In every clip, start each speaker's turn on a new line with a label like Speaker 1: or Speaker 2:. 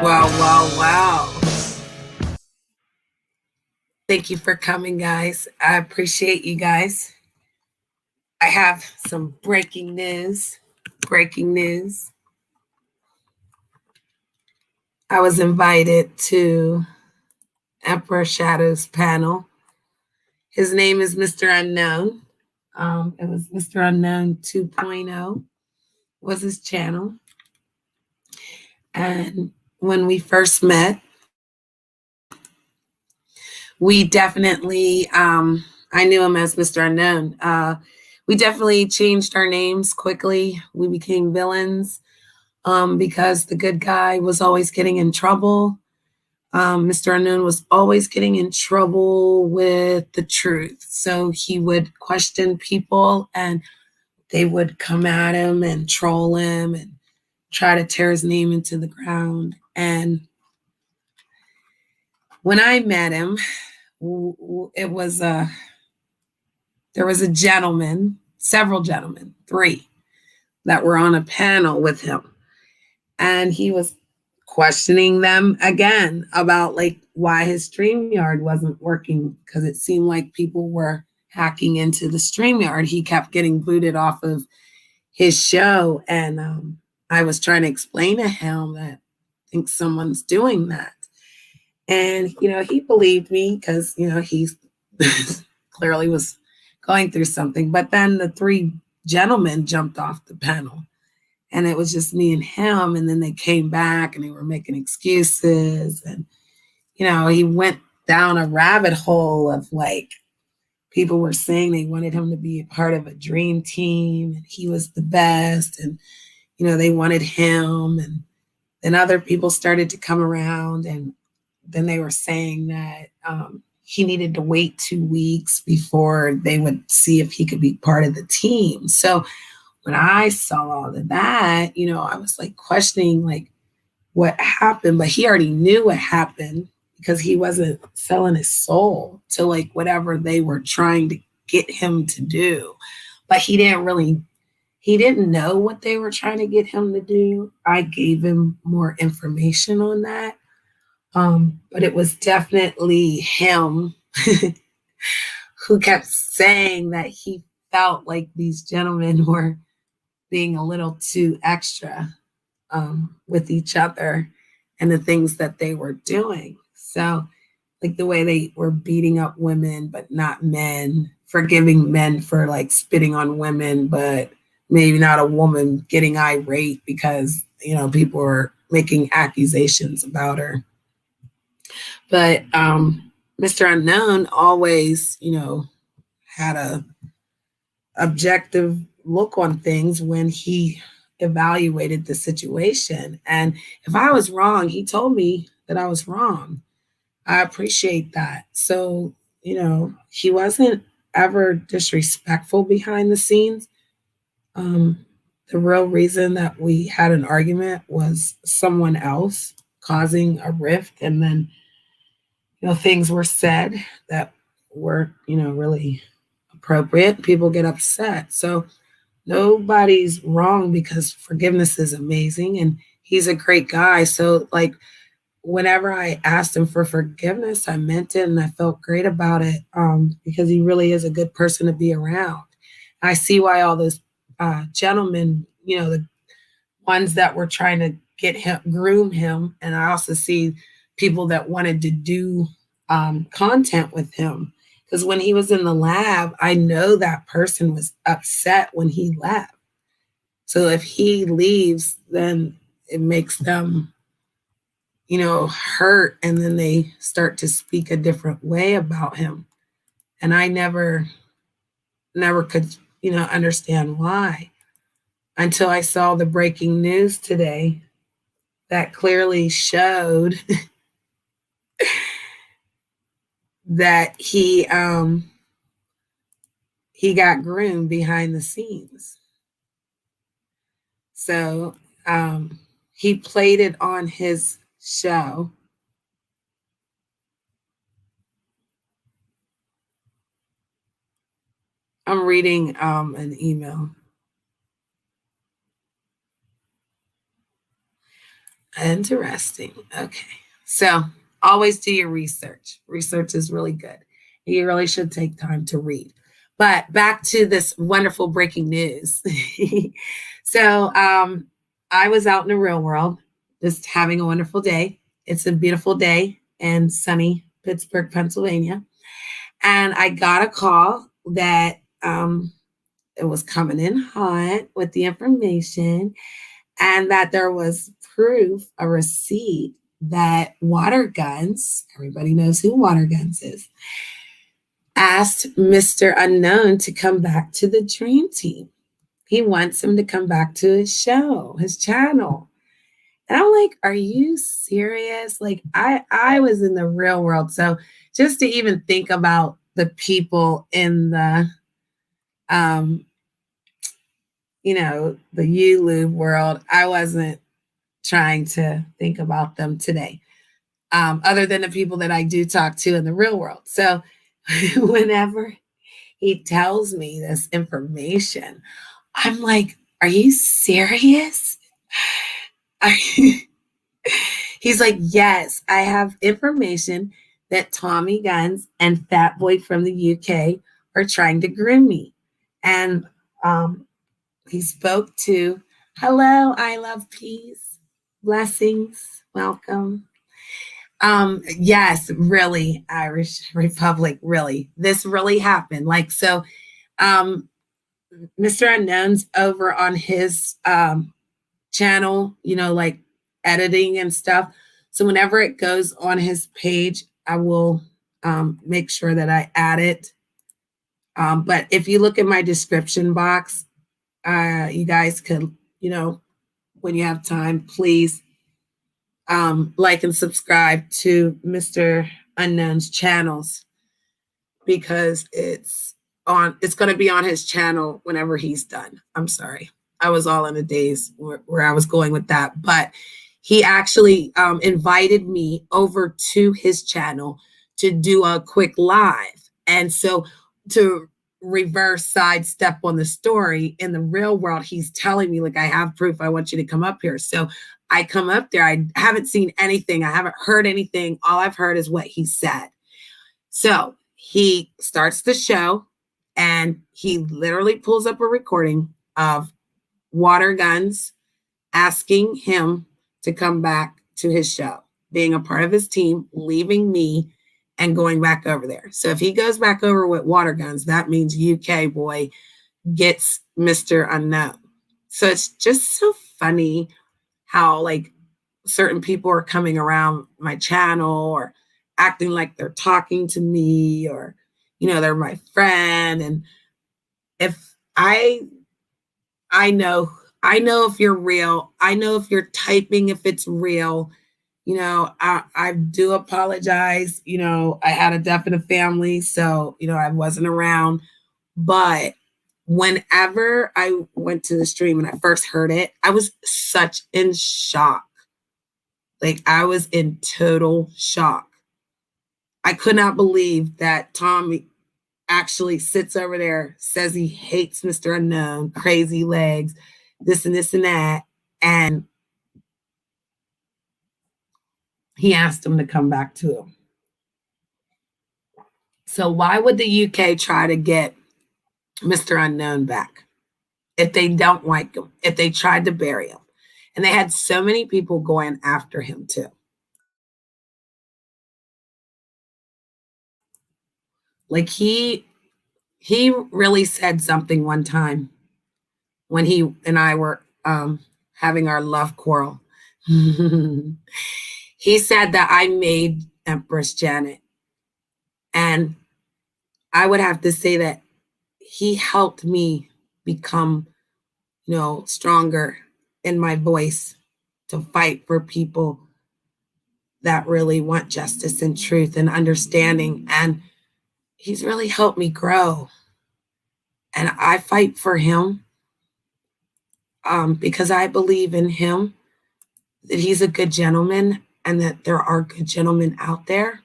Speaker 1: Wow, wow, wow. Thank you for coming, guys. I appreciate you guys. I have some breaking news. Breaking news. I was invited to Emperor Shadow's panel. His name is Mr. Unknown. It was Mr. Unknown 2.0 was his channel. And when we first met, we definitely, I knew him as Mr. Unknown. We definitely changed our names quickly. We became villains because the good guy was always getting in trouble. Mr. Unknown was always getting in trouble with the truth. So he would question people and they would come at him and troll him and try to tear his name into the ground. And when I met him, it was there was a gentleman, several gentlemen, 3, that were on a panel with him. And he was questioning them again about like why his StreamYard wasn't working, because it seemed like people were hacking into the StreamYard. He kept getting booted off of his show. And I was trying to explain to him that I think someone's doing that. And, he believed me because, he clearly was going through something. But then the 3 gentlemen jumped off the panel and it was just me and him. And then they came back and they were making excuses. And, he went down a rabbit hole of like, people were saying they wanted him to be a part of a dream team and he was the best. And, they wanted him. And then other people started to come around and then they were saying that he needed to wait 2 weeks before they would see if he could be part of the team. So when I saw all of that, I was like questioning like what happened, but he already knew what happened because he wasn't selling his soul to like whatever they were trying to get him to do. But he didn't know what they were trying to get him to do. I gave him more information on that. But it was definitely him who kept saying that he felt like these gentlemen were being a little too extra with each other and the things that they were doing. So like the way they were beating up women, but not men, forgiving men for like spitting on women, but maybe not a woman getting irate because, people were making accusations about her. But Mr. Mr. Unknown always, had a objective look on things when he evaluated the situation. And if I was wrong, he told me that I was wrong. I appreciate that. So, he wasn't ever disrespectful behind the scenes. Um, the real reason that we had an argument was someone else causing a rift, and then things were said that weren't really appropriate. People get upset. So nobody's wrong, because forgiveness is amazing and he's a great guy. So, like, whenever I asked him for forgiveness, I meant it and I felt great about it, because he really is a good person to be around. I see why all those gentlemen, the ones that were trying to get him, groom him, and I also see people that wanted to do content with him. Because when he was in the lab, I know that person was upset when he left. So if he leaves, then it makes them, hurt, and then they start to speak a different way about him. And I never could, understand why, until I saw the breaking news today that clearly showed that he got groomed behind the scenes. So he played it on his show. I'm reading an email. Interesting. Okay. So always do your research. Research is really good. You really should take time to read. But back to this wonderful breaking news. So I was out in the real world, just having a wonderful day. It's a beautiful day in sunny Pittsburgh, Pennsylvania. And I got a call that it was coming in hot with the information, and that there was proof, a receipt, that Water Gunzz, everybody knows who Water Gunzz is, asked Mr. Unknown to come back to the Dream Team. He wants him to come back to his show, his channel. And I'm like, are you serious? Like, I was in the real world. So just to even think about the people in the the YouTube world, I wasn't trying to think about them today, other than the people that I do talk to in the real world. So whenever he tells me this information, I'm like, are you serious? He's like, yes, I have information that Tommy Guns and Fat Boy from the UK are trying to groom me. And he spoke to, hello, I love peace, blessings, welcome. Yes, really, Irish Republic, really. This really happened. Like, so Mr. Unknown's over on his channel, like editing and stuff. So whenever it goes on his page, I will make sure that I add it. But if you look at my description box, you guys could, when you have time, please like and subscribe to Mr. Unknown's channels, because it's going to be on his channel whenever he's done. I'm sorry. I was all in a daze where I was going with that, but he actually invited me over to his channel to do a quick live. And so, to reverse sidestep on the story, in the real world, he's telling me, like, I have proof, I want you to come up here. So I come up there. I haven't seen anything. I haven't heard anything. All I've heard is what he said. So he starts the show, and he literally pulls up a recording of Water Gunzz asking him to come back to his show, being a part of his team, leaving me and going back over there. So if he goes back over with Water Gunzz, that means UK boy gets Mr. Unknown. So it's just so funny how, like, certain people are coming around my channel or acting like they're talking to me, or, they're my friend. And if I know, I know if you're real. I know if you're typing, if it's real. I do apologize. I had a death in the family, so, I wasn't around. But whenever I went to the stream and I first heard it, I was such in shock. Like, I was in total shock. I could not believe that Tommy actually sits over there, says he hates Mr. Unknown, crazy legs, this and this and that. And he asked him to come back to him. So why would the UK try to get Mr. Unknown back if they don't like him, if they tried to bury him? And they had so many people going after him too. Like, he really said something one time when he and I were having our love quarrel. He said that I made Empress Janet. And I would have to say that he helped me become, stronger in my voice to fight for people that really want justice and truth and understanding. And he's really helped me grow. And I fight for him because I believe in him, that he's a good gentleman and that there are good gentlemen out there,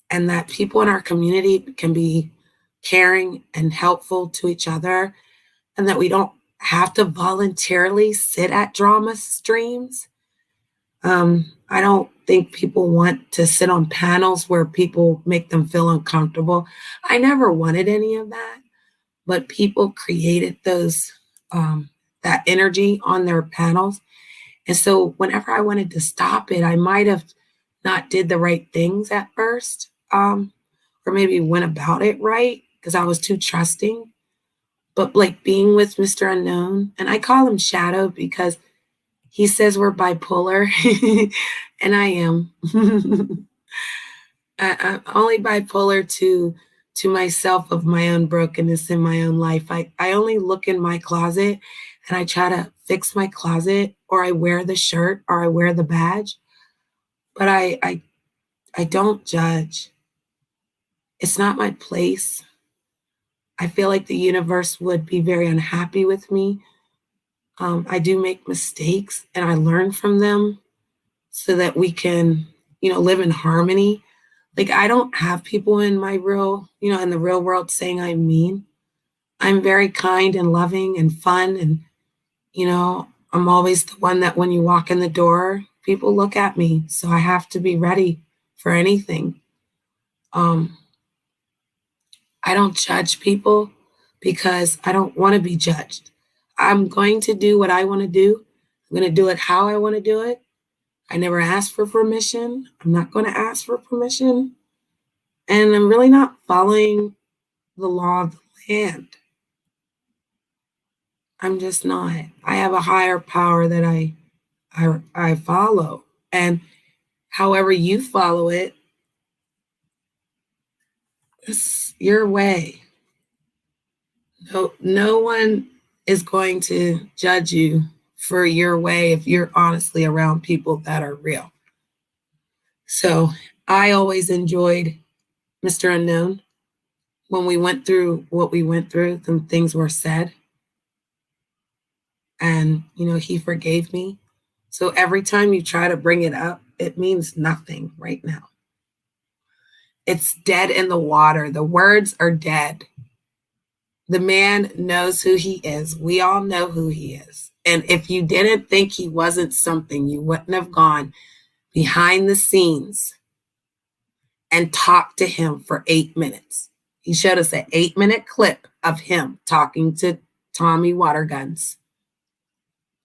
Speaker 1: and that people in our community can be caring and helpful to each other, and that we don't have to voluntarily sit at drama streams. I don't think people want to sit on panels where people make them feel uncomfortable. I never wanted any of that, but people created that energy on their panels. And so whenever I wanted to stop it, I might have not did the right things at first, or maybe went about it right because I was too trusting. But like being with Mr. Unknown, and I call him Shadow because he says we're bipolar, and I am. I'm only bipolar to myself of my own brokenness in my own life. I only look in my closet and I try to fix my closet, or I wear the shirt, or I wear the badge. But I don't judge. It's not my place. I feel like the universe would be very unhappy with me. I do make mistakes and I learn from them so that we can, live in harmony. Like, I don't have people in my in the real world saying I'm mean. I'm very kind and loving and fun. And, I'm always the one that when you walk in the door, people look at me. So I have to be ready for anything. I don't judge people because I don't want to be judged. I'm going to do what I want to do. I'm going to do it how I want to do it. I never asked for permission. I'm not going to ask for permission. And I'm really not following the law of the land. I'm just not. I have a higher power that I follow. And however you follow it, it's your way. No one is going to judge you for your way if you're honestly around people that are real. So I always enjoyed Mr. Unknown. When we went through what we went through, some things were said. And, he forgave me. So every time you try to bring it up, it means nothing right now. It's dead in the water. The words are dead. The man knows who he is. We all know who he is. And if you didn't think he wasn't something, you wouldn't have gone behind the scenes and talked to him for 8 minutes. He showed us an 8-minute clip of him talking to Tommy Waterguns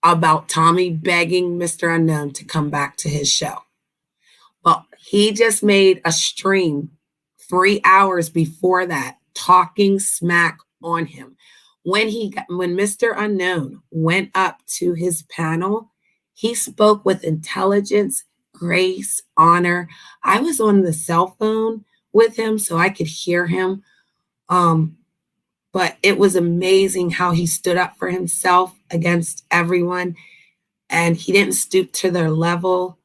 Speaker 1: about Tommy begging Mr. Unknown to come back to his show. Well, he just made a stream 3 hours before that talking smack on him. When Mr. Unknown went up to his panel, he spoke with intelligence, grace, honor. I was on the cell phone with him so I could hear him. Um, but it was amazing how he stood up for himself against everyone, and he didn't stoop to their level.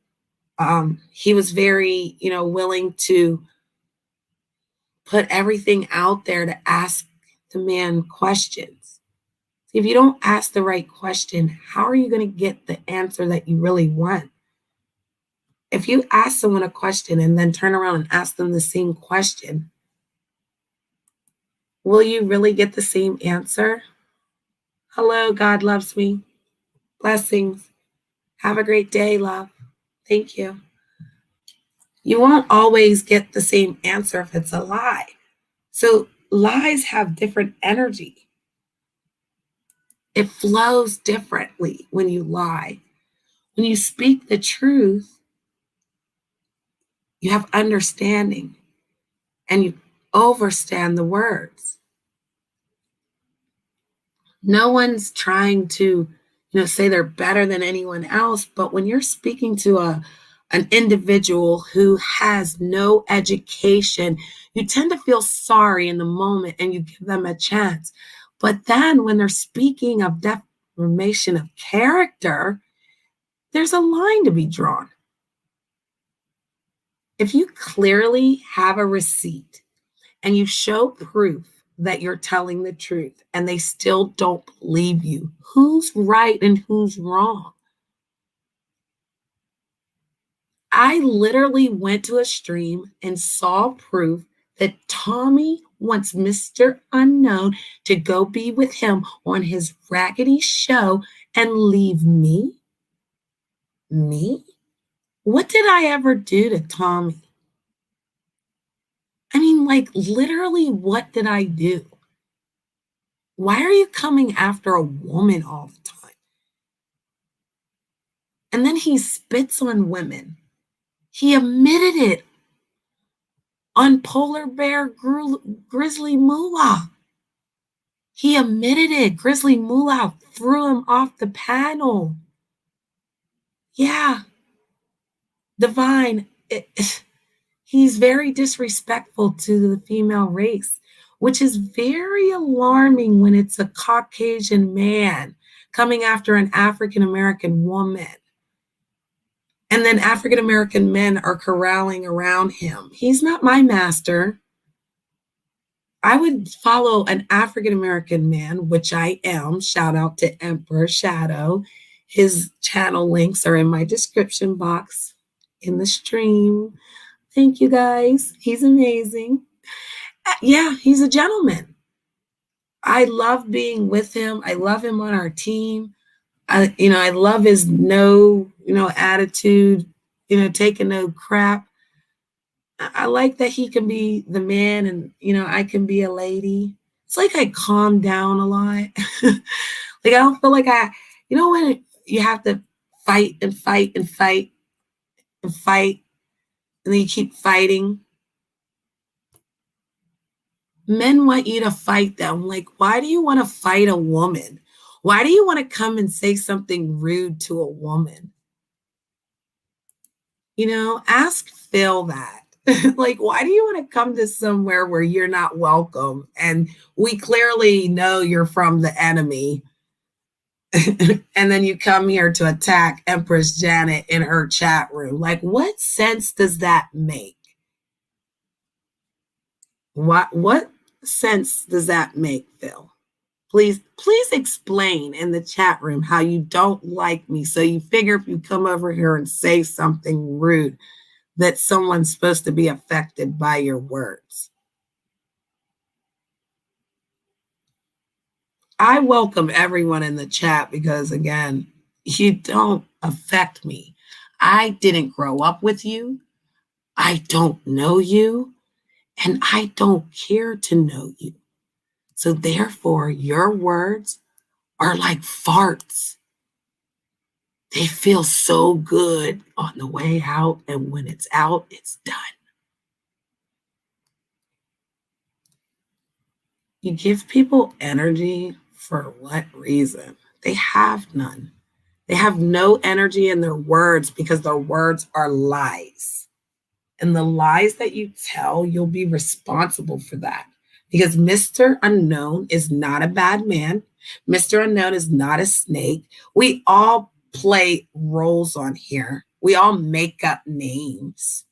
Speaker 1: He was very, willing to put everything out there to ask the man questions. If you don't ask the right question, how are you going to get the answer that you really want? If you ask someone a question and then turn around and ask them the same question, will you really get the same answer? Hello, God loves me. Blessings. Have a great day, love. Thank you. You won't always get the same answer if it's a lie. So lies have different energy. It flows differently when you lie. When you speak the truth, you have understanding and you overstand the words. No one's trying to, say they're better than anyone else, but when you're speaking to an individual who has no education, you tend to feel sorry in the moment and you give them a chance. But then when they're speaking of defamation of character, there's a line to be drawn. If you clearly have a receipt and you show proof that you're telling the truth and they still don't believe you, who's right and who's wrong? I literally went to a stream and saw proof that Tommy wants Mr. Unknown to go be with him on his raggedy show and leave me. Me? What did I ever do to Tommy? I mean, like, literally, what did I do? Why are you coming after a woman all the time? And then he spits on women. He admitted it on Polar Bear Grizzly Moolah. He admitted it. Grizzly Moolah threw him off the panel. Yeah, Divine. He's very disrespectful to the female race, which is very alarming when it's a Caucasian man coming after an African American woman. And then African American men are corralling around him. He's not my master. I would follow an African American man, which I am. Shout out to Emperor Shadow. His channel links are in my description box in the stream. Thank you guys. He's amazing. Yeah, he's a gentleman. I love being with him. I love him on our team. I love his no, attitude, taking no crap. I like that he can be the man and, I can be a lady. It's like I calm down a lot. Like I don't feel like when you have to fight and fight and fight and fight, and then you keep fighting. Men want you to fight them. Like, why do you want to fight a woman? Why do you want to come and say something rude to a woman? Ask Phil that. Like, why do you want to come to somewhere where you're not welcome? And we clearly know you're from the enemy. And then you come here to attack Empress Janet in her chat room. Like, what sense does that make? What sense does that make, Phil? Please explain in the chat room how you don't like me. So you figure if you come over here and say something rude, that someone's supposed to be affected by your words. I welcome everyone in the chat because, again, you don't affect me. I didn't grow up with you. I don't know you. And I don't care to know you. So therefore, your words are like farts. They feel so good on the way out, and when it's out, it's done. You give people energy for what reason? They have none. They have no energy in their words because their words are lies. And the lies that you tell, you'll be responsible for that. Because Mr. Unknown is not a bad man. Mr. Unknown is not a snake. We all play roles on here. We all make up names.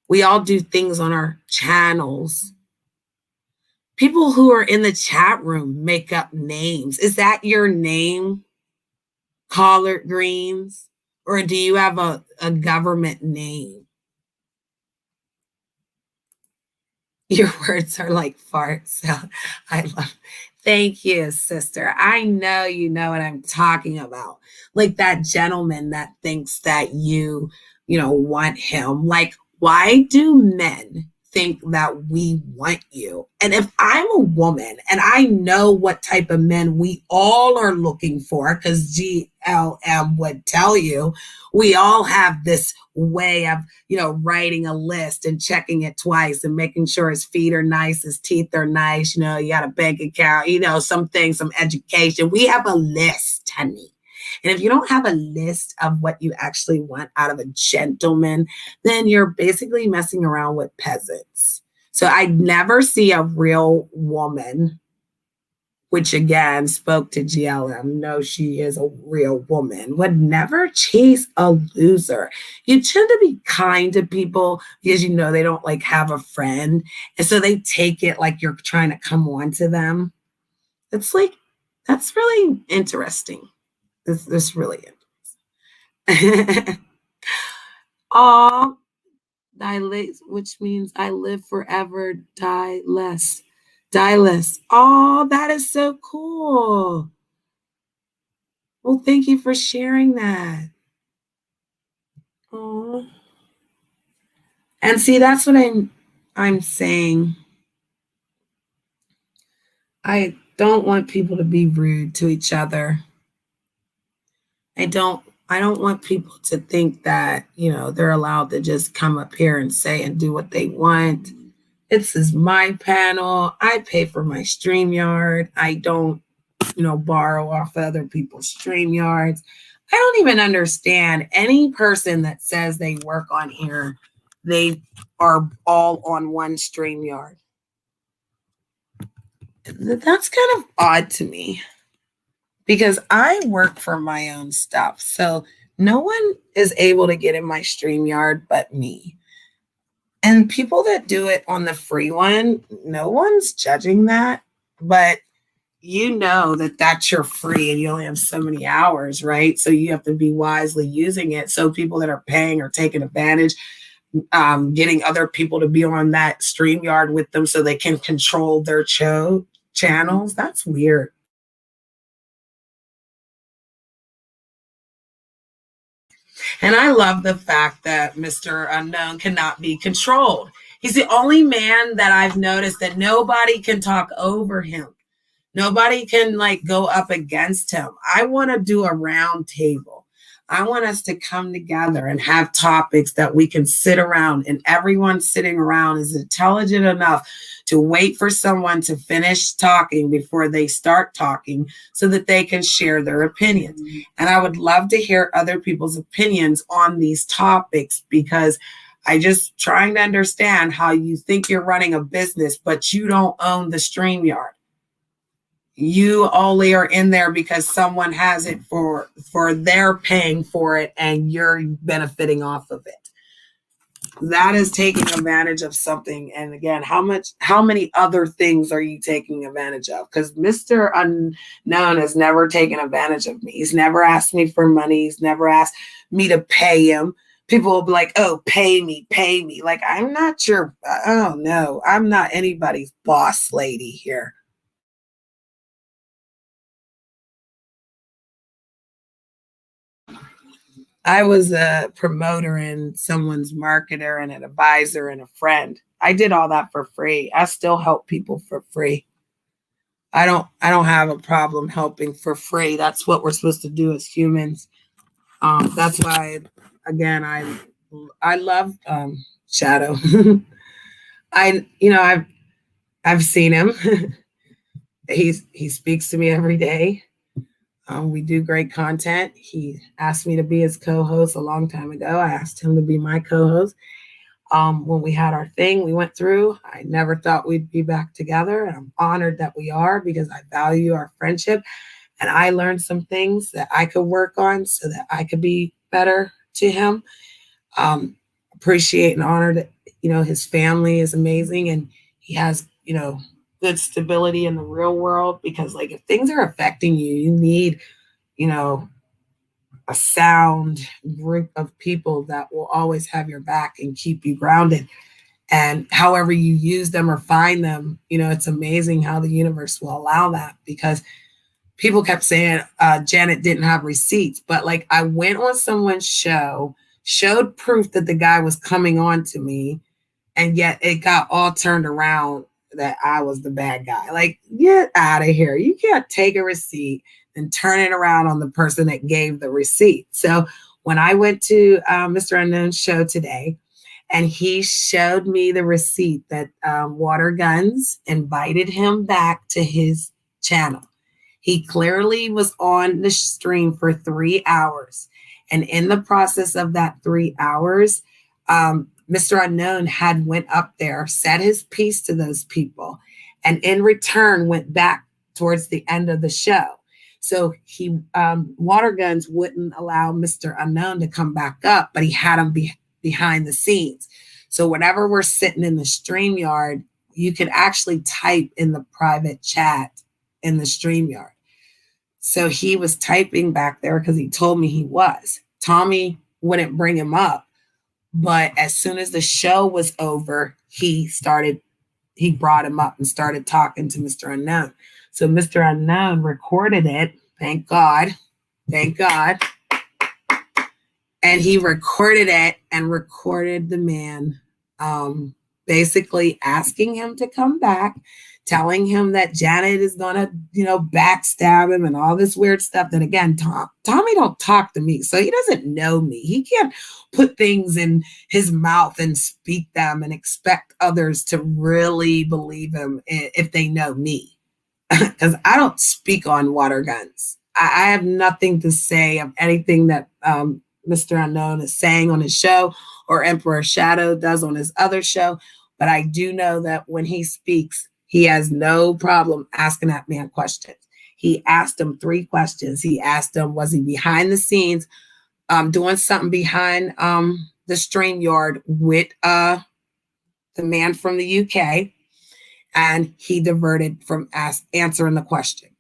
Speaker 1: We all do things on our channels. People who are in the chat room make up names. Is that your name, Collard Greens? Or do you have a government name? Your words are like farts. So I love. Thank you, sister. I know you know what I'm talking about. Like that gentleman that thinks that you want him. Like, why do men think that we want you? And if I'm a woman and I know what type of men we all are looking for, because GLM would tell you, we all have this way of writing a list and checking it twice and making sure his feet are nice, his teeth are nice, you got a bank account, some things, some education. We have a list, honey. And if you don't have a list of what you actually want out of a gentleman, then you're basically messing around with peasants. So I never see a real woman, which again spoke to GLM. No, she is a real woman, would never chase a loser. You tend to be kind to people because they don't like have a friend. And so they take it like you're trying to come on to them. It's like, that's really interesting. This really interesting. Aw, dilate, which means I live forever, die less. Die less. Oh, that is so cool. Well, thank you for sharing that. Oh. And see, that's what I'm saying. I don't want people to be rude to each other. I don't want people to think that, they're allowed to just come up here and say and do what they want. This is my panel. I pay for my StreamYard. I don't, borrow off other people's StreamYards. I don't even understand any person that says they work on here. They are all on one StreamYard. That's kind of odd to me because I work for my own stuff. So no one is able to get in my StreamYard but me. And people that do it on the free one, no one's judging that. But that's your free and you only have so many hours, right? So you have to be wisely using it. So people that are paying are taking advantage, getting other people to be on that StreamYard with them so they can control their channels. That's weird. And I love the fact that Mr. Unknown cannot be controlled. He's the only man that I've noticed that nobody can talk over him. Nobody can go up against him. I want to do a round table. I want us to come together and have topics that we can sit around, and everyone sitting around is intelligent enough to wait for someone to finish talking before they start talking so that they can share their opinions. And I would love to hear other people's opinions on these topics because I just trying to understand how you think you're running a business, but you don't own the StreamYard. You only are in there because someone has it for they're paying for it and you're benefiting off of it. That is taking advantage of something. And again, how many other things are you taking advantage of? Because Mr. Unknown has never taken advantage of me. He's never asked me for money. He's never asked me to pay him. People will be like, oh, pay me. Like, I'm not your, oh no, I'm not anybody's boss lady here. I was a promoter and someone's marketer and an advisor and a friend. I did all that for free. I still help people for free. I don't have a problem helping for free. That's what we're supposed to do as humans. That's why again I love Shadow. I've seen him. He speaks to me every day. We do great content. He asked me to be his co-host a long time ago. I asked him to be my co-host. When we had our thing we went through, I never thought we'd be back together. And I'm honored that we are because I value our friendship. And I learned some things that I could work on so that I could be better to him. Um, Appreciate and honor that, his family is amazing and he has, good stability in the real world because, like, if things are affecting you, you need, you know, a sound group of people that will always have your back and keep you grounded. And however you use them or find them, it's amazing how the universe will allow that because people kept saying Janet didn't have receipts. But like I went on someone's show, showed proof that the guy was coming on to me, and yet it got all turned around that I was the bad guy. Like, get out of here. You can't take a receipt and turn it around on the person that gave the receipt. So when I went to Mr. Unknown's show today, and he showed me the receipt that Water Gunzz invited him back to his channel. He clearly was on the stream for 3 hours. And in the process of that 3 hours, Mr. Unknown had went up there, said his piece to those people, and in return went back towards the end of the show. So he, Water Gunzz wouldn't allow Mr. Unknown to come back up, but he had him behind the scenes. So whenever we're sitting in the StreamYard, you can actually type in the private chat in the StreamYard. So he was typing back there because he told me he was. Tommy wouldn't bring him up. But as soon as the show was over, he brought him up and started talking to Mr. Unknown. So Mr. Unknown recorded it. Thank God. Thank God. And he recorded it and recorded the man basically asking him to come back, telling him that Janet is going to, backstab him and all this weird stuff that, again, Tommy don't talk to me. So he doesn't know me. He can't put things in his mouth and speak them and expect others to really believe him if they know me. Because I don't speak on Water Gunzz. I have nothing to say of anything that Mr. Unknown is saying on his show or Emperor Shadow does on his other show. But I do know that when he speaks, he has no problem asking that man questions. He asked him 3 questions. He asked him, was he behind the scenes doing something behind the StreamYard with the man from the UK? And he diverted from answering the question.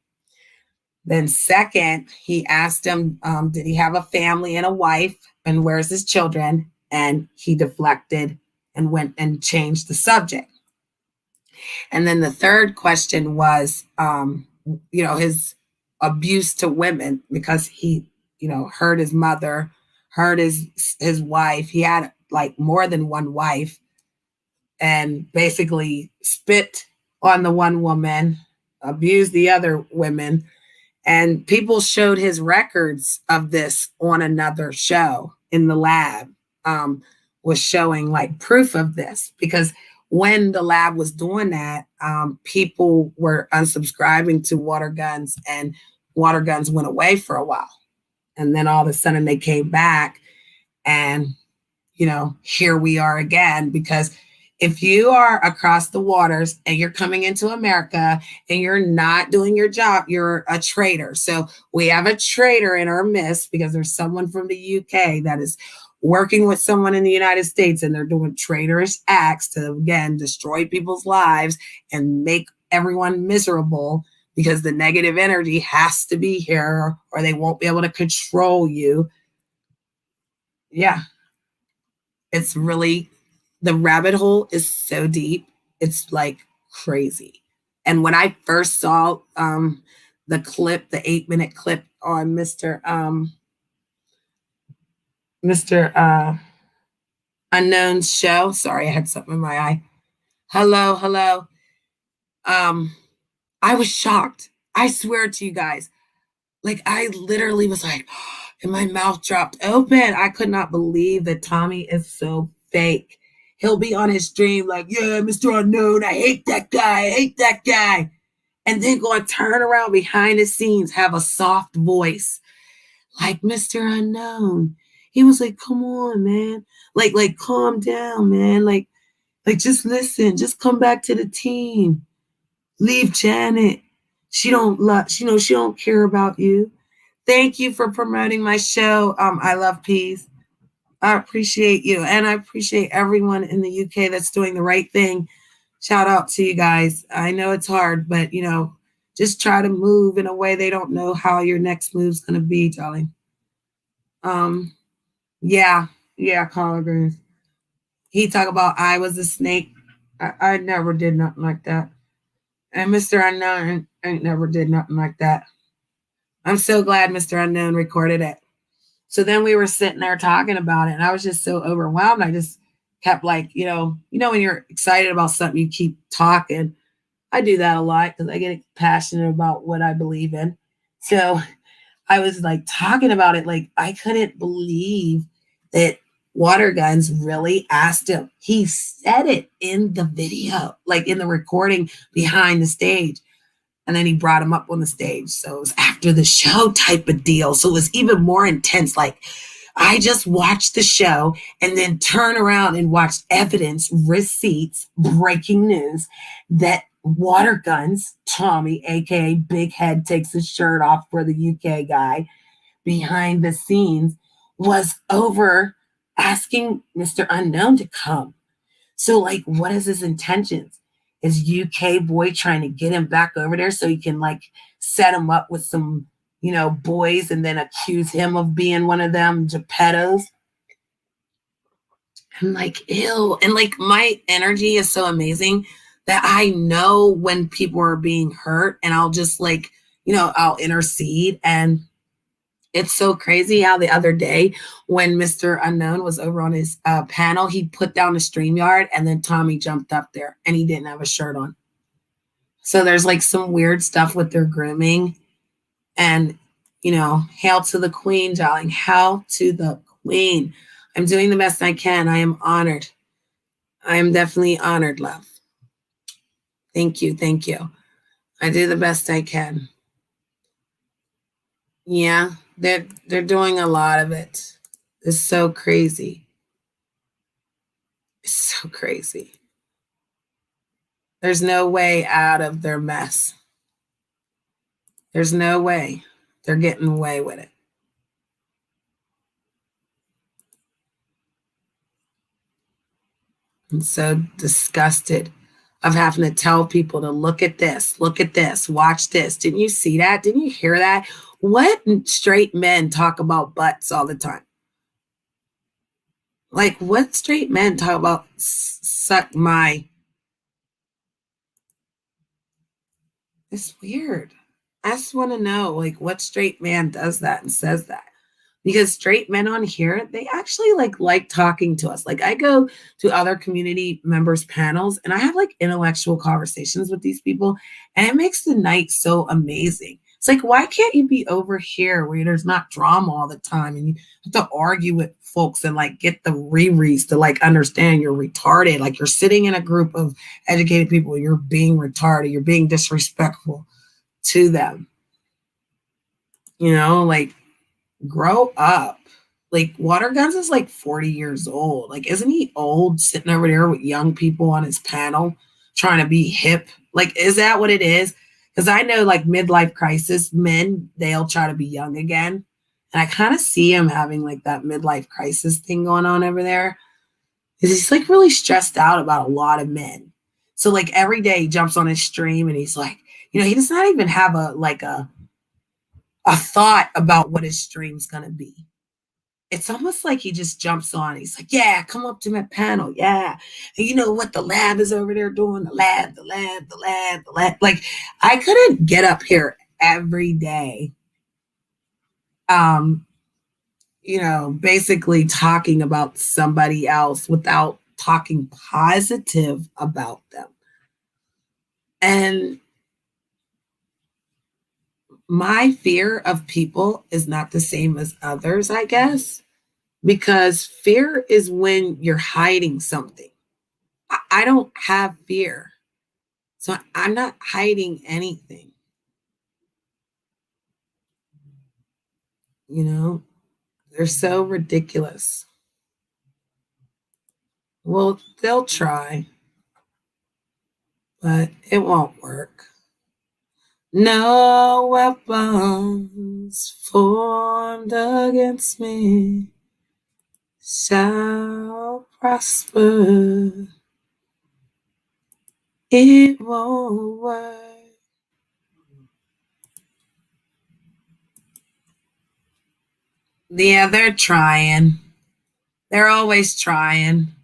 Speaker 1: Then second, he asked him, did he have a family and a wife? And where's his children? And he deflected and went and changed the subject. And then the third question was, his abuse to women because he, hurt his mother, hurt his wife. He had like more than one wife and basically spit on the one woman, abused the other women. And people showed his records of this on another show in the lab, was showing like proof of this because when the lab was doing that, people were unsubscribing to Water Gunzz and Water Gunzz went away for a while. And then all of a sudden they came back and, here we are again because if you are across the waters and you're coming into America and you're not doing your job, you're a traitor. So we have a traitor in our midst because there's someone from the UK that is working with someone in the United States and they're doing traitorous acts to, again, destroy people's lives and make everyone miserable because the negative energy has to be here or they won't be able to control you. Yeah. It's really, the rabbit hole is so deep. It's like crazy. And when I first saw the clip, the 8-minute clip on Mr. Unknown's show, sorry, I had something in my eye. Hello. I was shocked. I swear to you guys. Like I literally was like, and my mouth dropped open. I could not believe that Tommy is so fake. He'll be on his stream like, yeah, Mr. Unknown, I hate that guy. and then go and turn around behind the scenes, have a soft voice like Mr. Unknown. He was like, come on, man. Like calm down, man. Like just listen, just come back to the team. Leave Janet. She don't love, she don't care about you. Thank you for promoting my show. I love peace. I appreciate you. And I appreciate everyone in the UK that's doing the right thing. Shout out to you guys. I know it's hard, but just try to move in a way they don't know how your next move's gonna be, darling. Um, yeah, yeah, collard greens. He talk about I was a snake. I never did nothing like that. And Mr. Unknown ain't never did nothing like that. I'm so glad Mr. Unknown recorded it. So then we were sitting there talking about it, and I was just so overwhelmed. I just kept like, when you're excited about something, you keep talking. I do that a lot because I get passionate about what I believe in. So I was like talking about it, like I couldn't believe that Water Guns really asked him. He said it in the video, like in the recording behind the stage. And then he brought him up on the stage. So it was after the show type of deal. So it was even more intense. Like I just watched the show and then turn around and watched evidence, receipts, breaking news that Water Guns, Tommy, aka Big Head, takes his shirt off for the UK guy behind the scenes, was over asking Mr. Unknown to come. So, like, what is his intentions? Is UK boy trying to get him back over there so he can like set him up with some, boys and then accuse him of being one of them Geppettos? I'm like, ew. And like my energy is so amazing that I know when people are being hurt and I'll just like, I'll intercede. And it's so crazy how the other day when Mr. Unknown was over on his panel, he put down the StreamYard and then Tommy jumped up there and he didn't have a shirt on. So there's like some weird stuff with their grooming. And, hail to the queen, darling. Hail to the queen. I'm doing the best I can. I am honored. I am definitely honored, love. Thank you. Thank you. I do the best I can. Yeah, they're doing a lot of it. It's so crazy. It's so crazy. There's no way out of their mess. There's no way. They're getting away with it. I'm so disgusted of having to tell people to look at this, watch this. Didn't you see that? Didn't you hear that? What straight men talk about butts all the time? Like, what straight men talk about suck my? It's weird. I just want to know, like, what straight man does that and says that? Because straight men on here, they actually like talking to us. Like I go to other community members panels and I have like intellectual conversations with these people and it makes the night so amazing. It's like, why can't you be over here where there's not drama all the time and you have to argue with folks and like get the rereads to like understand you're retarded? Like you're sitting in a group of educated people, you're being retarded, you're being disrespectful to them. Like grow up. Like Water Guns is like 40 years old. Like, isn't he old sitting over there with young people on his panel trying to be hip? Like, is that what it is? Because I know like midlife crisis men, they'll try to be young again. And I kind of see him having like that midlife crisis thing going on over there. Because he's like really stressed out about a lot of men. So like every day he jumps on his stream and he's like, he does not even have a thought about what his stream's gonna be. It's almost like he just jumps on. He's like, yeah, come up to my panel. Yeah. And you know what the lab is over there doing? The lab. Like I couldn't get up here every day. Basically talking about somebody else without talking positive about them. And my fear of people is not the same as others, I guess, because fear is when you're hiding something. I don't have fear. So I'm not hiding anything, you know? They're so ridiculous. Well, they'll try, but it won't work. No weapons formed against me shall prosper. It won't work. Yeah, they're trying. They're always trying.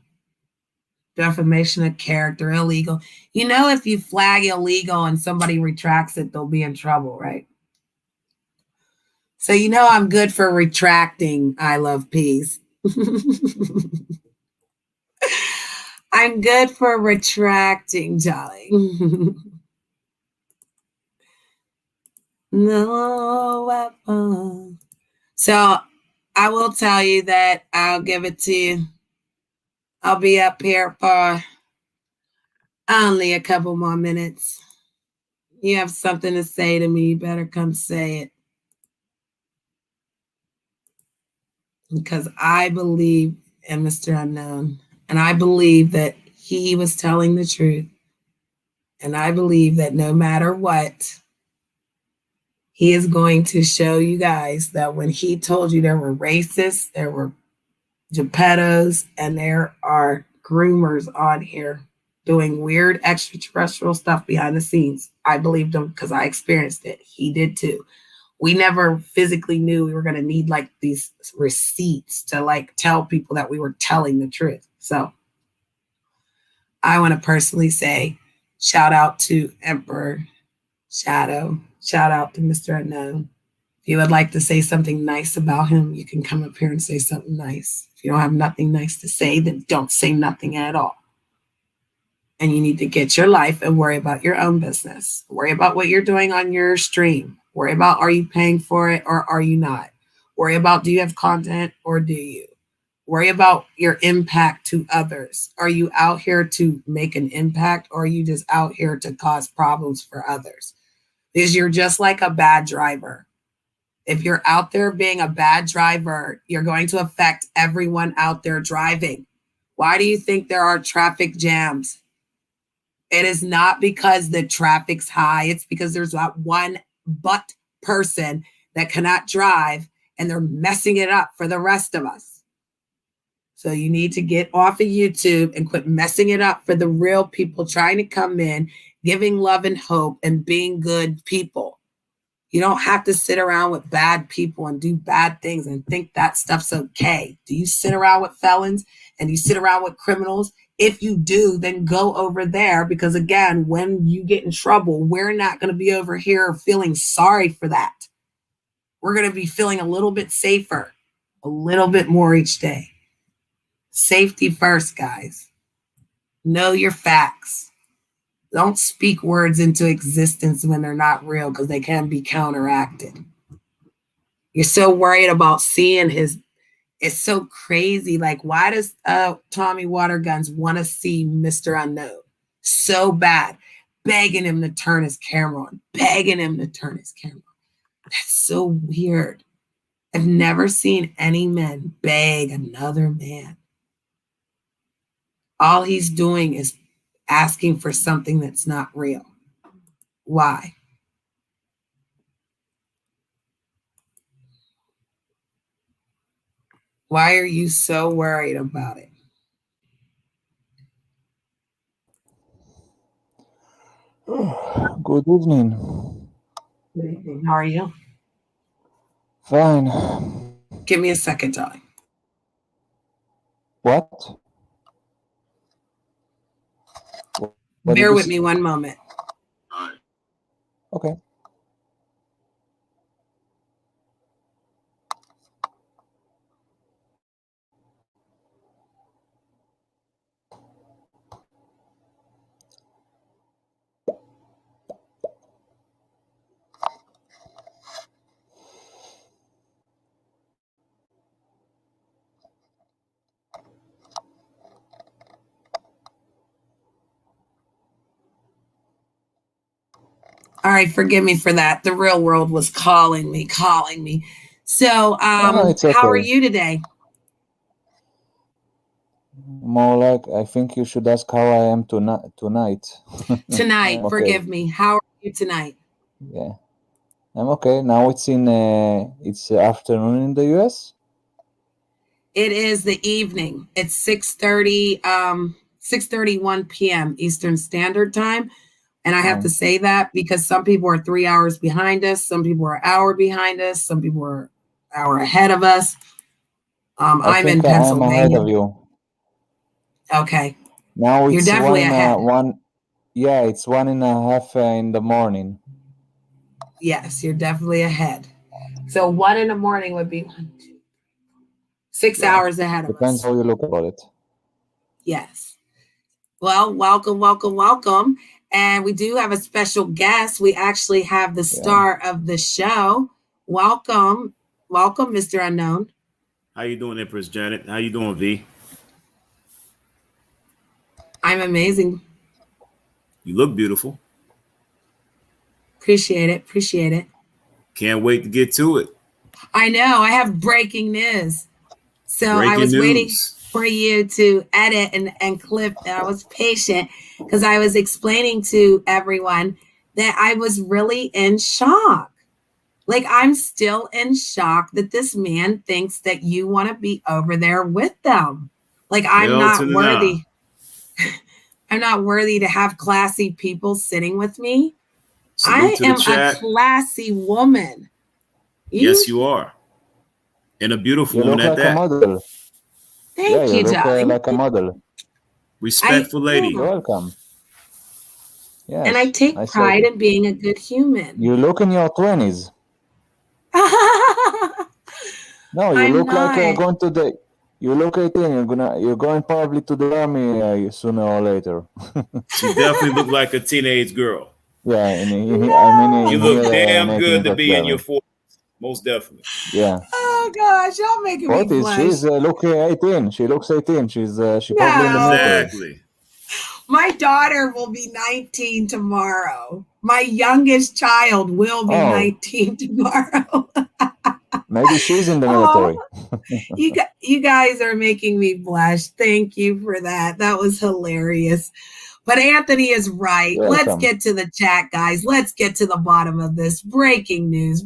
Speaker 1: Defamation of character, illegal. You know, if you flag illegal and somebody retracts it, they'll be in trouble, right? So, you know, I'm good for retracting I love peace. I'm good for retracting, darling. No weapon. So I will tell you that I'll give it to you. I'll be up here for only a couple more minutes. You have something to say to me, you better come say it. Because I believe in Mr. Unknown. And I believe that he was telling the truth. And I believe that no matter what, he is going to show you guys that when he told you there were racists, there were Geppettos, and there are groomers on here doing weird extraterrestrial stuff behind the scenes. I believed him because I experienced it. He did too. We never physically knew we were going to need like these receipts to like tell people that we were telling the truth. So I want to personally say shout out to Emperor Shadow. Shout out to Mr. Unknown. If you would like to say something nice about him, you can come up here and say something nice. If you don't have nothing nice to say, then don't say nothing at all. And you need to get your life and worry about your own business. Worry about what you're doing on your stream. Worry about, are you paying for it or are you not? Worry about, do you have content or do you? Worry about your impact to others. Are you out here to make an impact or are you just out here to cause problems for others? Because you're just like a bad driver. If you're out there being a bad driver, you're going to affect everyone out there driving. Why do you think there are traffic jams? It is not because the traffic's high. It's because there's that one but person that cannot drive and they're messing it up for the rest of us. So you need to get off of YouTube and quit messing it up for the real people trying to come in, giving love and hope and being good people. You don't have to sit around with bad people and do bad things and think that stuff's okay. Do you sit around with felons and you sit around with criminals? If you do, then go over there because, again, when you get in trouble, we're not going to be over here feeling sorry for that. We're going to be feeling a little bit safer, a little bit more each day. Safety first, guys. Know your facts. Don't speak words into existence when they're not real because they can be counteracted. You're so worried about seeing his. It's so crazy. Like, why does Tommy Waterguns want to see Mr. Unknown so bad? Begging him to turn his camera on. Begging him to turn his camera on. That's so weird. I've never seen any man beg another man. All he's doing is asking for something that's not real. Why? Why are you so worried about it?
Speaker 2: Good evening.
Speaker 1: Good evening. How are you?
Speaker 2: Fine.
Speaker 1: Give me a second, darling.
Speaker 2: What? What did
Speaker 1: Bear
Speaker 2: you
Speaker 1: with
Speaker 2: say?
Speaker 1: me one moment.
Speaker 2: Okay.
Speaker 1: All right, forgive me for that. The real world was calling me. So,
Speaker 2: It's
Speaker 1: how are
Speaker 2: okay.
Speaker 1: you today?
Speaker 2: More like I think you should ask how I am tonight.
Speaker 1: Tonight,
Speaker 2: I'm okay.
Speaker 1: forgive me. How are you tonight?
Speaker 2: Yeah, I'm okay. Now it's afternoon in the US.
Speaker 1: It is the evening. It's 6:30, 6:31 p.m. Eastern Standard Time. And I have to say that because some people are 3 hours behind us, some people are an hour behind us, some people are an hour ahead of us.
Speaker 2: I
Speaker 1: I'm in
Speaker 2: think I am ahead
Speaker 1: Pennsylvania.
Speaker 2: of you.
Speaker 1: Okay.
Speaker 2: Now
Speaker 1: You're
Speaker 2: it's
Speaker 1: definitely ahead.
Speaker 2: one. Yeah, it's 1:30 in the morning.
Speaker 1: Yes, you're definitely ahead. So 1 in the morning would be 6
Speaker 2: Yeah,
Speaker 1: hours ahead of
Speaker 2: depends
Speaker 1: us.
Speaker 2: how you look at it.
Speaker 1: Yes. Well, welcome. And we do have a special guest. We actually have the
Speaker 2: Yeah.
Speaker 1: star of the show. Welcome, Mr. Unknown.
Speaker 3: How you doing, Empress Janet? How you doing, V?
Speaker 1: I'm amazing.
Speaker 3: You look beautiful.
Speaker 1: Appreciate it.
Speaker 3: Can't wait to get to it.
Speaker 1: I know. I have breaking news. So I
Speaker 3: Breaking
Speaker 1: was waiting
Speaker 3: news.
Speaker 1: for you to edit and clip. And I was patient because I was explaining to everyone that I was really in shock. Like, I'm still in shock that this man thinks that you want to be over there with them. Like, I'm
Speaker 3: Hell to
Speaker 1: not
Speaker 3: the nah.
Speaker 1: worthy. I'm not worthy to have classy people sitting with me.
Speaker 3: Salute
Speaker 1: I
Speaker 3: to the
Speaker 1: am a
Speaker 3: chat.
Speaker 1: classy woman.
Speaker 3: Yes, you are. And a beautiful
Speaker 2: You
Speaker 3: woman
Speaker 2: look
Speaker 3: at
Speaker 2: like a
Speaker 3: that.
Speaker 2: model. Yeah,
Speaker 1: Thank
Speaker 2: you
Speaker 1: you,
Speaker 2: look
Speaker 1: darling.
Speaker 2: like a model.
Speaker 3: Respectful lady.
Speaker 2: You're welcome.
Speaker 1: And I
Speaker 2: Yes,
Speaker 1: take
Speaker 2: I said
Speaker 1: pride in being a good human.
Speaker 2: you look in your 20s. No, you
Speaker 1: I'm
Speaker 2: look like
Speaker 1: not.
Speaker 2: going to the. You look 18. You're going probably to the army sooner or later.
Speaker 3: She definitely looked like a teenage girl.
Speaker 2: Yeah, I mean
Speaker 1: No.
Speaker 3: You
Speaker 2: in
Speaker 3: look
Speaker 2: here
Speaker 3: damn
Speaker 2: making
Speaker 3: good
Speaker 2: it
Speaker 3: to
Speaker 2: look
Speaker 3: be in your
Speaker 2: better.
Speaker 3: 40s. Most definitely.
Speaker 2: Yeah.
Speaker 1: Oh gosh, y'all making me
Speaker 2: 40s.
Speaker 1: blush.
Speaker 2: She's looking 18. She looks 18. She probably in the
Speaker 1: No.
Speaker 2: military.
Speaker 3: Exactly.
Speaker 1: My daughter will be 19 tomorrow. My youngest child will be
Speaker 2: Oh,
Speaker 1: 19 tomorrow.
Speaker 2: maybe she's in the
Speaker 1: Oh,
Speaker 2: military.
Speaker 1: you guys are making me blush. Thank you for that. That was hilarious. But Anthony is right. Let's
Speaker 2: Welcome.
Speaker 1: get to the chat, guys. Let's get to the bottom of this. Breaking news.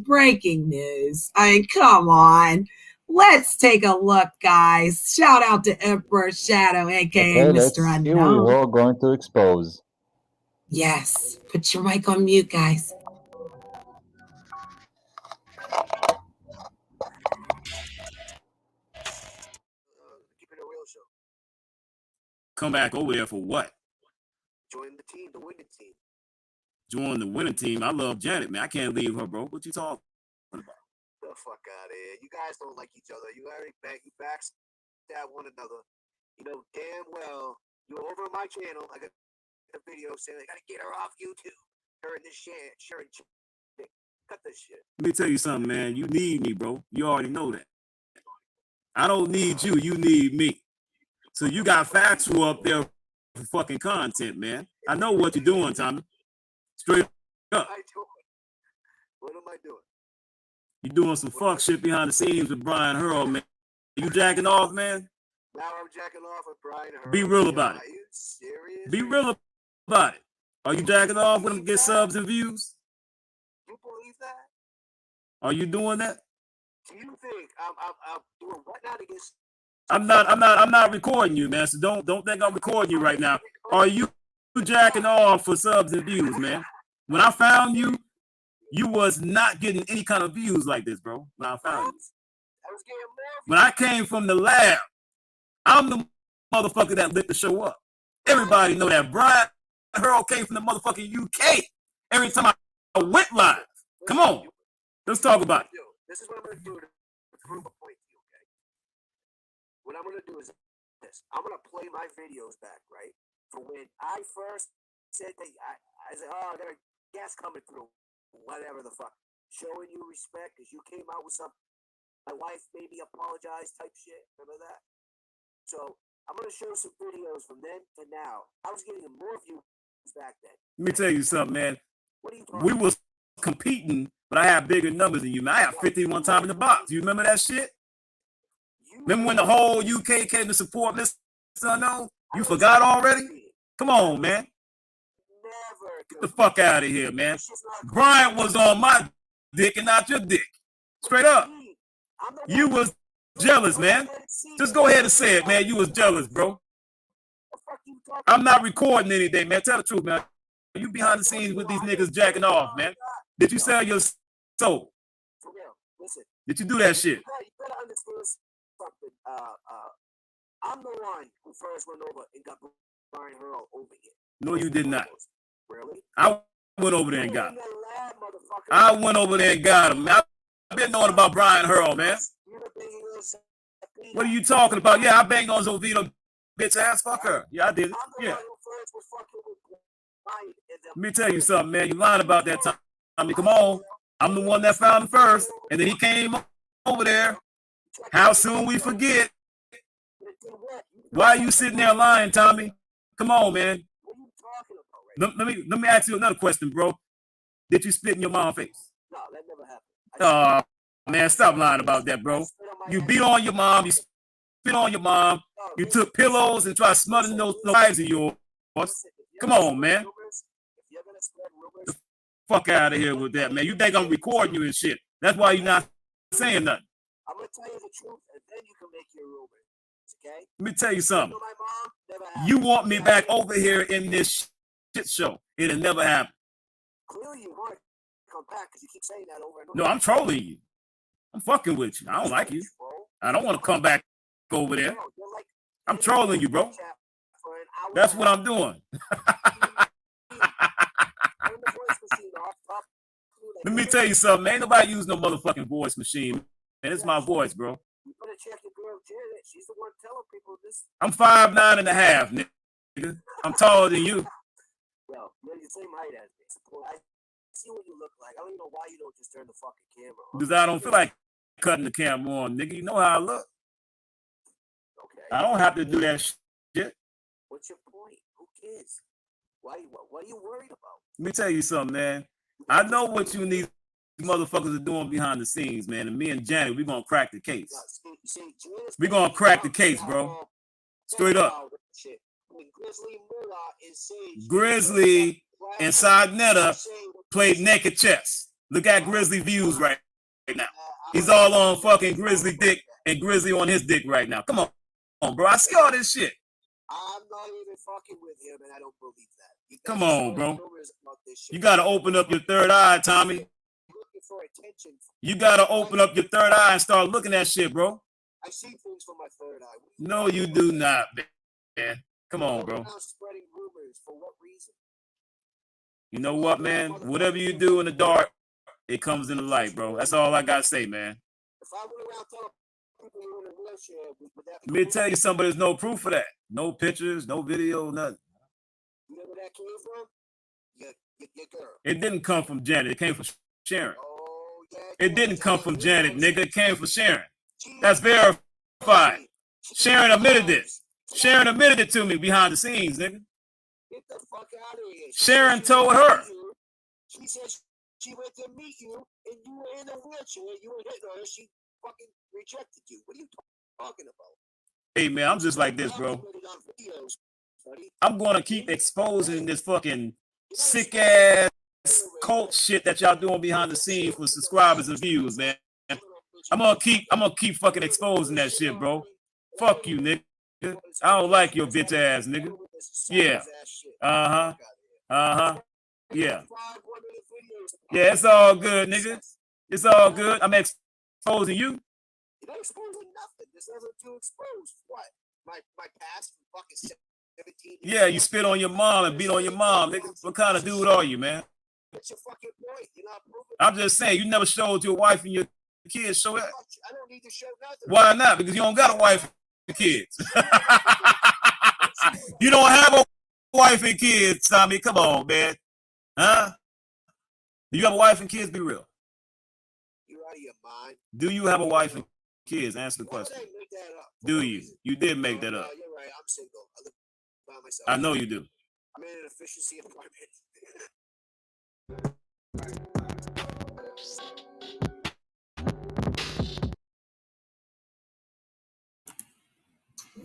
Speaker 1: I mean, come on. Let's take a look, guys. Shout out to Emperor Shadow, aka
Speaker 2: Okay,
Speaker 1: Mr.
Speaker 2: let's see who
Speaker 1: Unknown.
Speaker 2: you're going to expose.
Speaker 1: Yes. Put your mic on mute, guys.
Speaker 4: Keep it a real show.
Speaker 3: Come back over there for what?
Speaker 4: Join the team, the winning team.
Speaker 3: Join the winning team. I love Janet, man. I can't leave her, bro. What you talking about?
Speaker 4: The fuck out of here. You guys don't like each other. You already backstab one another. You know damn well you're over on my channel. I got a video saying I gotta get her off YouTube. Her in this shit. Cut this shit.
Speaker 3: Let me tell you something, man. You need me, bro. You already know that. I don't need you. You need me. So you got factual up there for fucking content, man. I know what you're doing, Tommy. Straight up.
Speaker 4: What am I doing?
Speaker 3: You're doing some fuck shit behind the scenes with Brian Hurl, man. You jacking off, man?
Speaker 4: Now I'm jacking off with Brian Hurl.
Speaker 3: Be real about it.
Speaker 4: Are you serious?
Speaker 3: Be real about it. Are you jacking off with him to get subs and views?
Speaker 4: You believe that?
Speaker 3: Are you doing that?
Speaker 4: Do you think I'm doing what now to get?
Speaker 3: I'm not recording you, man. So don't think I'm recording you right now. Are you jacking off for subs and views, man? When I found you, you was not getting any kind of views like this, bro. When I found you.
Speaker 4: I was getting more.
Speaker 3: When I came from the lab, I'm the motherfucker that lit the show up. Everybody know that. Brian Hurl came from the motherfucking UK. Every time I went live. Come on. Let's talk about it.
Speaker 4: This is what I'm going to do to prove a point to you, okay? What I'm going to do is this. I'm going to play my videos back, right? For when I first said that, I said, oh, there are gas coming through. Whatever the fuck. Showing you respect because you came out with some, my wife made me apologize type shit. Remember that? So I'm going to show some videos from then to now. I was getting more views back then.
Speaker 3: Let me tell you something, man.
Speaker 4: What are you
Speaker 3: We was competing, but I had bigger numbers than you, man. I had 50 one time in the box. You remember that shit? Remember when the whole UK came to support Mr. Unknown? You forgot already? Come on, man. Get the fuck out of here, man. Brian was on my dick and not your dick. Straight up. You was jealous, man. Just go ahead and say it, man. You was jealous, bro. I'm not recording anything, man. Tell the truth, man. You behind the scenes with these niggas jacking off, man. Did you sell your soul? Did you do that shit?
Speaker 4: You better understand something. I'm the one who first went over and got Brian Hurl over here.
Speaker 3: No, you did not.
Speaker 4: Really?
Speaker 3: I went over there and got him. I went over there and got him. I've been knowing about Brian Hurl, man. What are you talking about? Yeah, I banged on Zovito, bitch ass. Fuck her. Yeah, I did it. Yeah. Let me tell you something, man. You lying about that time. I mean, come on. I'm the one that found him first, and then he came over there. How soon we forget? Why are you sitting there lying, Tommy? Come on, man. Let me ask you another question, bro. Did you spit in your mom's face?
Speaker 4: No, that never happened.
Speaker 3: Oh, man, stop lying about that, bro. You beat on your mom. You spit on your mom. You took pillows and tried smothering those eyes of yours. Come on, man. The fuck out of here with that, man. You think I'm recording you and shit. That's why you're not saying nothing.
Speaker 4: I'm going to tell you the truth, and then you can make your rumors, okay?
Speaker 3: Let me tell you something. You want me back over here in this shit show. It'll never happen.
Speaker 4: Clearly you want to come back because you keep saying that over and over.
Speaker 3: No, I'm trolling you. I'm fucking with you. I don't like you. I don't want to come back over there. I'm trolling you, bro. That's what I'm doing. Let me tell you something, man. Ain't nobody use no motherfucking voice machine. Man, it's my voice, bro.
Speaker 4: You better check your girl Janet. She's the one telling people this.
Speaker 3: I'm 5'9.5", nigga. I'm taller than you.
Speaker 4: Well, you're the same height as me. I see what you look like. I don't even know why you don't just turn the fucking camera on.
Speaker 3: Because I don't feel like cutting the camera on, nigga. You know how I look.
Speaker 4: Okay.
Speaker 3: I don't have to do that shit.
Speaker 4: What's your point? Who cares? What are you worried about?
Speaker 3: Let me tell you something, man. I know what you need. Motherfuckers are doing behind the scenes, man. And me and Janet, we're gonna crack the case. We're gonna crack the case, bro. Straight up. Grizzly inside Netta played naked chess. Look at Grizzly views right now. He's all on fucking Grizzly dick and Grizzly on his dick right now. Come on, bro. I see all this shit.
Speaker 4: I'm not even fucking with him, and I don't believe that.
Speaker 3: Come on, bro. You gotta open up your third eye, Tommy. You gotta open up your third eye and start looking at shit, bro.
Speaker 4: I see things from my third eye.
Speaker 3: No, you do not, man. Come on, bro.
Speaker 4: Spreading rumors for what reason?
Speaker 3: You know what, man? Whatever you do in the dark, it comes in the light, bro. That's all I gotta say, man.
Speaker 4: If I went around telling people you were in a wheelchair, would that be?
Speaker 3: Let me tell you something. There's no proof for that. No pictures, no video, nothing.
Speaker 4: You know where that came from? Your girl.
Speaker 3: It didn't come from Janet. It came from Sharon.
Speaker 4: Oh, yeah,
Speaker 3: it didn't come from Janet, nigga. It came from Sharon. That's verified. Sharon admitted this. Sharon admitted it to me behind the scenes, nigga.
Speaker 4: Get the fuck out of here.
Speaker 3: Sharon told her.
Speaker 4: She said she went to meet you and you were in a wheelchair. You were hitting her. She fucking rejected you. What are you talking about?
Speaker 3: Hey, man, I'm just like this, bro. I'm going to keep exposing this fucking sick-ass cult shit that y'all doing behind the scenes for subscribers and views, man. I'm gonna keep fucking exposing that shit, bro. Fuck you, nigga. I don't like your bitch ass, nigga. Yeah. Yeah. Yeah, it's all good, nigga. It's all good. I'm exposing you.
Speaker 4: You're not exposing nothing. There's nothing to expose. What? My past fucking 17 years.
Speaker 3: Yeah, you spit on your mom and beat on your mom, nigga. What kind of dude are you, man?
Speaker 4: What's your fucking point? You're not proving.
Speaker 3: I'm just saying, you never showed your wife and your kids. Show that.
Speaker 4: I don't need to show nothing.
Speaker 3: Why not? Because you don't got a wife and kids. You don't have a wife and kids, Tommy. Come on, man. Huh? Do you have a wife and kids? Be real.
Speaker 4: You're out of your mind.
Speaker 3: Do you have a wife and kids? Answer the question.
Speaker 4: I didn't make that up.
Speaker 3: Do you? You did make that up.
Speaker 4: You're right. I'm single. I live by myself.
Speaker 3: I know you do.
Speaker 4: I'm in an efficiency apartment.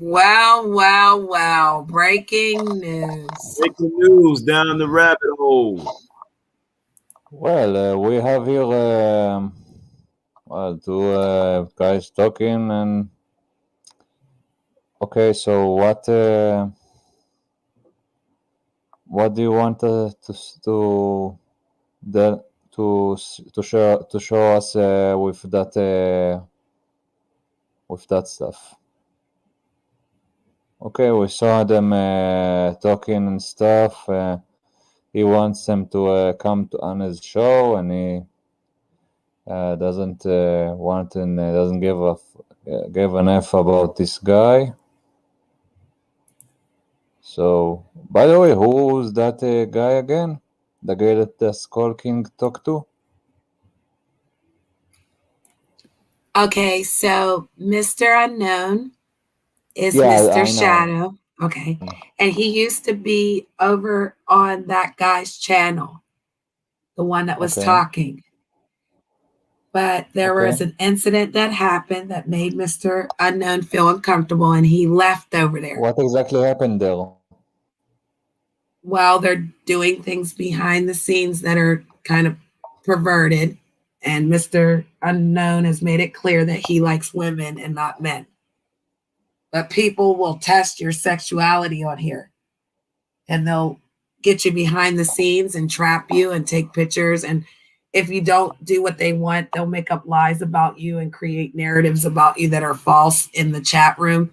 Speaker 1: Wow. Breaking news.
Speaker 3: Breaking news down the rabbit hole.
Speaker 2: Well, we have here, two guys talking, and okay. So what do you want to the to show us with that stuff? Okay, we saw them talking and stuff. He wants them to come on his show, and he doesn't want and doesn't give an F about this guy. So, by the way, who's that guy again? The guy that the Skull King talked to?
Speaker 1: Okay, so Mr. Unknown is
Speaker 2: Yeah,
Speaker 1: Mr.
Speaker 2: I know.
Speaker 1: Shadow. Okay. And he used to be over on that guy's channel, the one that was
Speaker 2: Okay.
Speaker 1: talking. But there was
Speaker 2: Okay.
Speaker 1: an incident that happened that made Mr. Unknown feel uncomfortable, and he left over there.
Speaker 2: What exactly happened there?
Speaker 1: Well, they're doing things behind the scenes that are kind of perverted, and Mr. Unknown has made it clear that he likes women and not men. But people will test your sexuality on here, and they'll get you behind the scenes and trap you and take pictures. And if you don't do what they want, they'll make up lies about you and create narratives about you that are false in the chat room.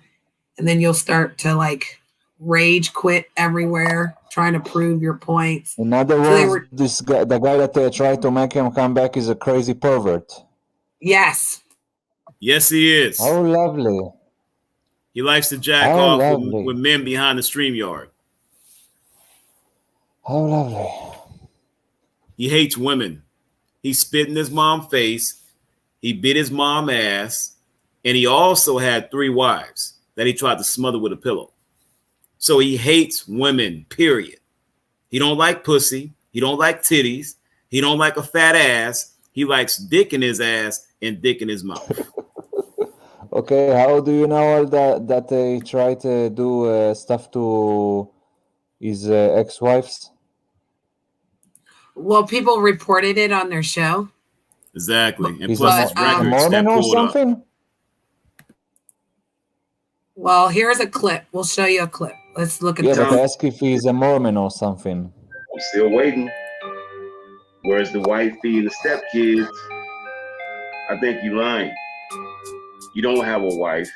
Speaker 1: And then you'll start to like rage quit everywhere, trying to prove your points.
Speaker 2: In other
Speaker 1: So they
Speaker 2: words,
Speaker 1: were,
Speaker 2: this guy, the guy that tried to make him come back, is a crazy pervert.
Speaker 1: yes.
Speaker 3: Yes, he is.
Speaker 2: How lovely.
Speaker 3: He likes to jack
Speaker 2: How
Speaker 3: off
Speaker 2: lovely.
Speaker 3: with men behind the StreamYard.
Speaker 2: How lovely.
Speaker 3: He hates women. He spit in his mom's face. He bit his mom's ass. And he also had 3 wives that he tried to smother with a pillow. So he hates women, period. He don't like pussy. He don't like titties. He don't like a fat ass. He likes dick in his ass and dick in his mouth.
Speaker 2: Okay, how do you know all that they try to do stuff to his ex-wives?
Speaker 1: Well, people reported it on their show.
Speaker 3: Exactly. And
Speaker 2: He's
Speaker 3: plus
Speaker 1: But,
Speaker 3: his records
Speaker 2: Mormon
Speaker 3: that
Speaker 2: or
Speaker 3: pulled up.
Speaker 2: something?
Speaker 1: Well, here's a clip. We'll show you a clip. Let's look at
Speaker 2: Yeah,
Speaker 1: this.
Speaker 2: but ask if he's a Mormon or something.
Speaker 5: I'm still waiting. Where's the wifey and the stepkids? I think you're lying. You don't have a wife.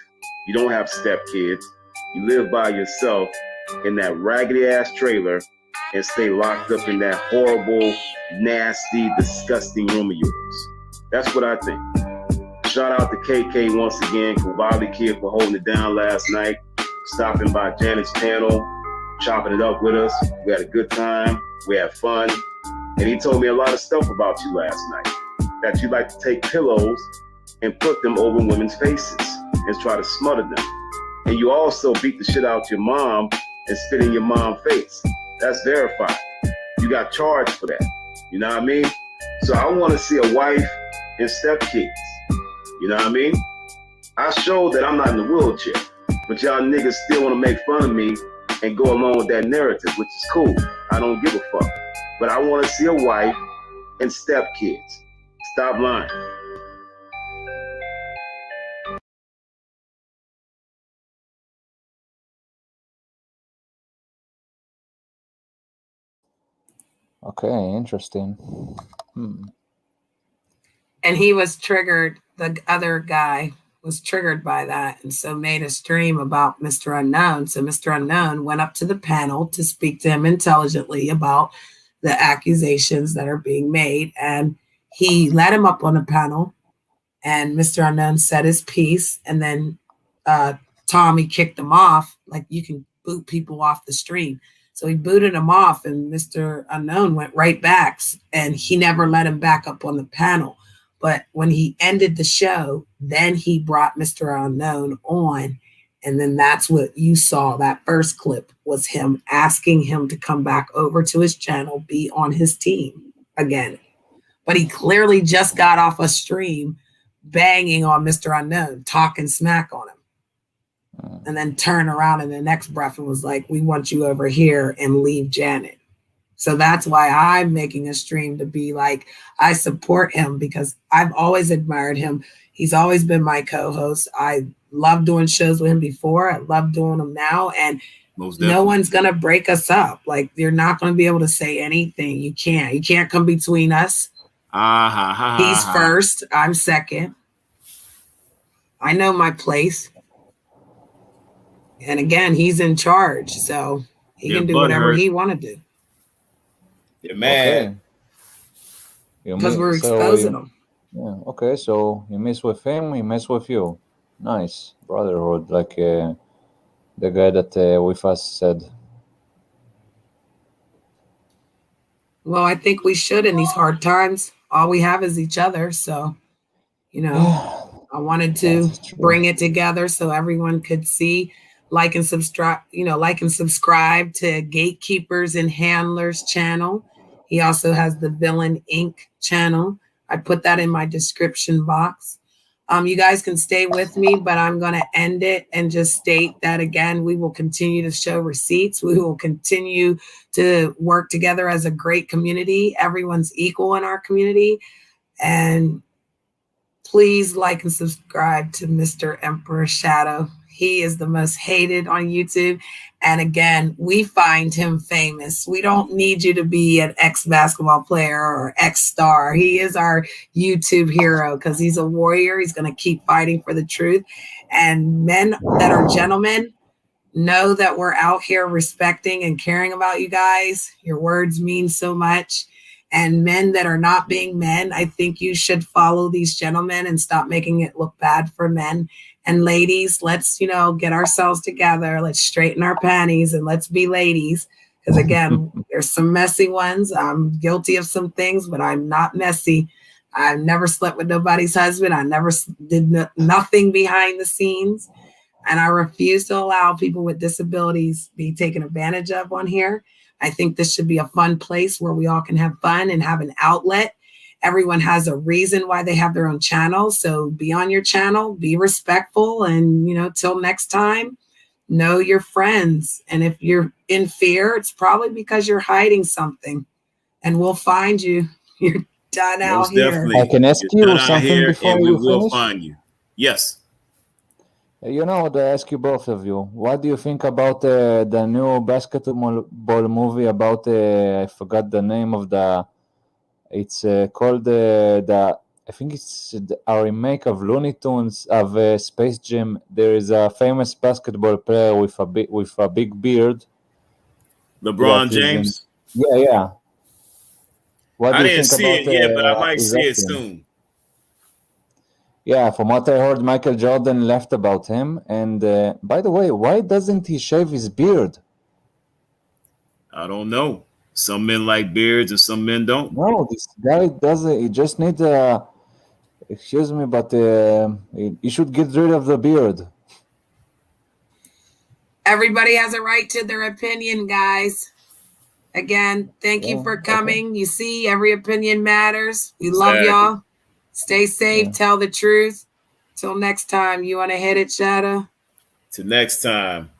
Speaker 5: You don't have stepkids. You live by yourself in that raggedy ass trailer and stay locked up in that horrible, nasty, disgusting room of yours. That's what I think. Shout out to KK once again, Kavali Kid, for holding it down last night, stopping by Janet's channel, chopping it up with us. We had a good time. We had fun. And he told me a lot of stuff about you last night. That you like to take pillows and put them over women's faces and try to smother them. And you also beat the shit out your mom and spit in your mom's face. That's verified. You got charged for that. You know what I mean? So I want to see a wife and stepkids. You know what I mean? I showed that I'm not in the wheelchair, but y'all niggas still want to make fun of me and go along with that narrative, which is cool. I don't give a fuck. But I want to see a wife and stepkids. Stop lying.
Speaker 2: Okay, interesting.
Speaker 1: And he was triggered. The other guy was triggered by that, and so made a stream about Mr. Unknown. So Mr. Unknown went up to the panel to speak to him intelligently about the accusations that are being made, and he led him up on the panel, and Mr. Unknown said his piece, and then Tommy kicked him off. Like, you can boot people off the stream. So he booted him off, and Mr. Unknown went right back, and he never let him back up on the panel. But when he ended the show, then he brought Mr. Unknown on. And then that's what you saw. That first clip was him asking him to come back over to his channel, be on his team again. But he clearly just got off a stream banging on Mr. Unknown, talking smack on him. and then turn around in the next breath and was like, we want you over here, and leave Janet. So that's why I'm making a stream to be like, I support him because I've always admired him. He's always been my co-host. I love doing shows with him before. I love doing them now. And no one's going to break us up. Like, you're not going to be able to say anything. You can't come between us. He's first. I'm second. I know my place. And again, he's in charge. So he can do whatever he want to do.
Speaker 3: You're mad.
Speaker 1: Because we're exposing him.
Speaker 2: Yeah. Okay. So you mess with him, he mess with you. Nice brotherhood, like the guy that with us said.
Speaker 1: Well, I think we should in these hard times. All we have is each other. So, you know, I wanted to bring it together so everyone could see, like and subscribe to Gatekeepers and Handlers channel. He also has the Villain Inc. channel. I put that in my description box. You guys can stay with me, but I'm going to end it and just state that, again, we will continue to show receipts. We will continue to work together as a great community. Everyone's equal in our community. And please like and subscribe to Mr. Emperor Shadow. He is the most hated on YouTube. And again, we find him famous. We don't need you to be an ex-basketball player or ex-star. He is our YouTube hero because he's a warrior. He's going to keep fighting for the truth. And men that are gentlemen know that we're out here respecting and caring about you guys. Your words mean so much. And men that are not being men, I think you should follow these gentlemen and stop making it look bad for men. And ladies, let's, get ourselves together. Let's straighten our panties and let's be ladies. Because again, there's some messy ones. I'm guilty of some things, but I'm not messy. I've never slept with nobody's husband. I never did nothing behind the scenes. And I refuse to allow people with disabilities be taken advantage of on here. I think this should be a fun place where we all can have fun and have an outlet. Everyone has a reason why they have their own channel. So be on your channel, be respectful. And, till next time, know your friends. And if you're in fear, it's probably because you're hiding something. And we'll find you. You're done out here.
Speaker 3: Definitely.
Speaker 2: I can ask you something before
Speaker 3: we
Speaker 2: you
Speaker 3: will
Speaker 2: finish?
Speaker 3: find you. Yes.
Speaker 2: I ask you both of you. What do you think about the new basketball movie about, I forgot the name of it's called I think it's a remake of Looney Tunes of Space Jam. There is a famous basketball player with a big beard.
Speaker 3: LeBron James?
Speaker 2: Yeah. What
Speaker 3: I
Speaker 2: do you
Speaker 3: didn't
Speaker 2: think
Speaker 3: see
Speaker 2: about
Speaker 3: it yet, but I might
Speaker 2: his
Speaker 3: see it
Speaker 2: acting?
Speaker 3: soon.
Speaker 2: Yeah, from what I heard, Michael Jordan left about him. And by the way, why doesn't he shave his beard?
Speaker 3: I don't know. Some men like beards and some men don't.
Speaker 2: No, this guy doesn't. He just needs excuse me, but he should get rid of the beard.
Speaker 1: Everybody has a right to their opinion, guys. Again, thank you for coming. Okay. You see, every opinion matters. We love y'all. Stay safe. Tell the truth. Till next time. You want to hit it, Shadow?
Speaker 3: Till next time.